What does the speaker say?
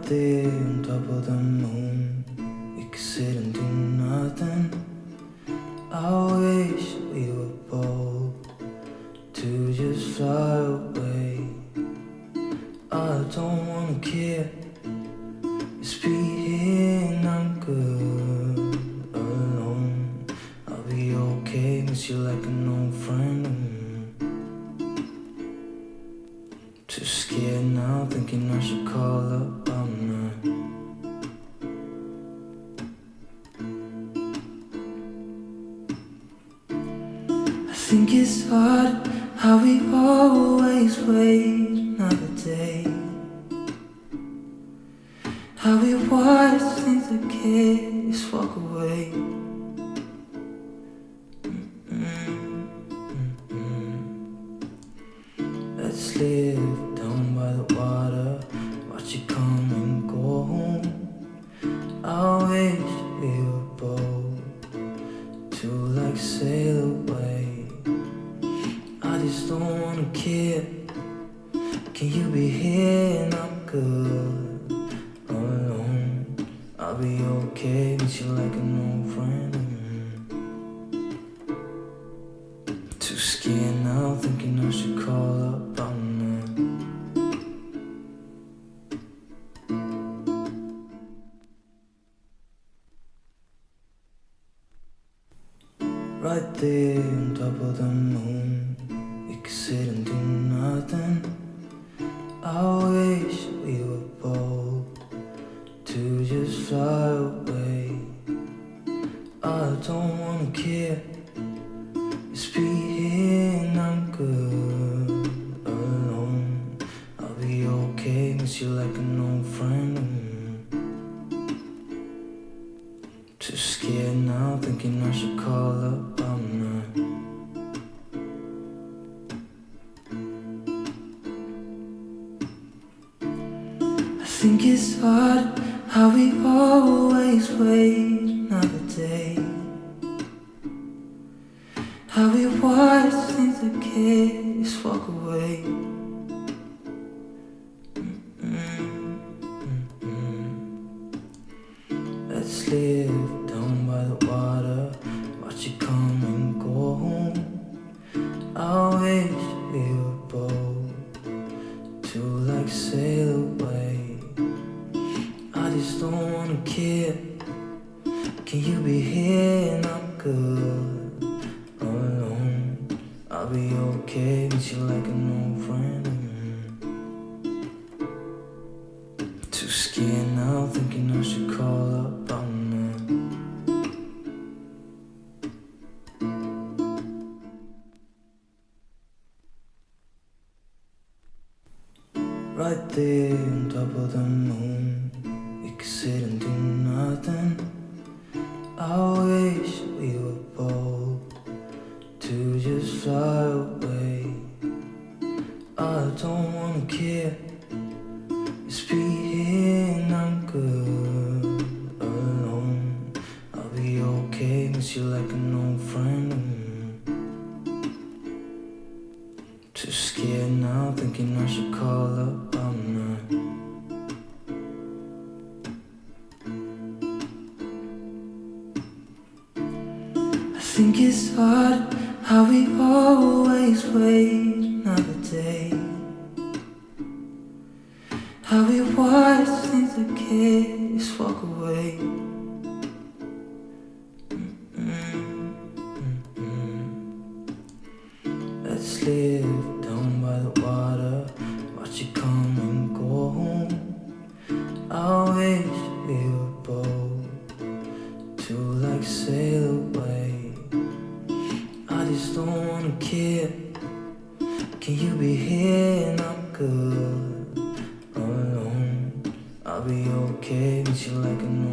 there on top of the moon, we could sit and do nothing. I wish we were bold to just fly away. I don't wanna care, just be here and I'm good alone. I'll be okay, miss you like an old friend. Too scared now, thinking I should call up all night. I think it's hard how we always wait another day, how we watch things that kids walk away. Let's live down by the water, watch it come and go home. I wish we were bold to like sail away. I just don't wanna care. Can you be here and I'm good alone? I'll be okay, miss you like an old friend. Too scared now, thinking I should call up all night. Right there on top of the moon, we could sit and do nothing. I wish we were bold to just fly away. I don't wanna care, just be here and I'm good alone. I'll be okay, miss you like an old friend. Too scared now, thinking I should call up all night. I think it's hard how we always wait another day, how we watch things that kids walk away. Let's live down by the water, watch it come and go home. I wish we were bold to like sail away. I just don't wanna care. Can you be here and I'm good alone? I'll be okay, miss you like an old friend. Too scared now, thinking I should call up all night. Right there on top of the moon, we could sit and do nothing. I wish we were bold to just fly away. I don't wanna care, just be here and I'm good alone. I'll be okay, miss you like an old friend. Too scared now, thinking I should call up all night. I think it's hard how we always wait another day, how we watch things that kids walk away. Let's live down by the water, watch it come and go home. I wish we were bold to like sail away. I just don't wanna care. Can you be here and I'm good alone? I'll be okay, miss you like an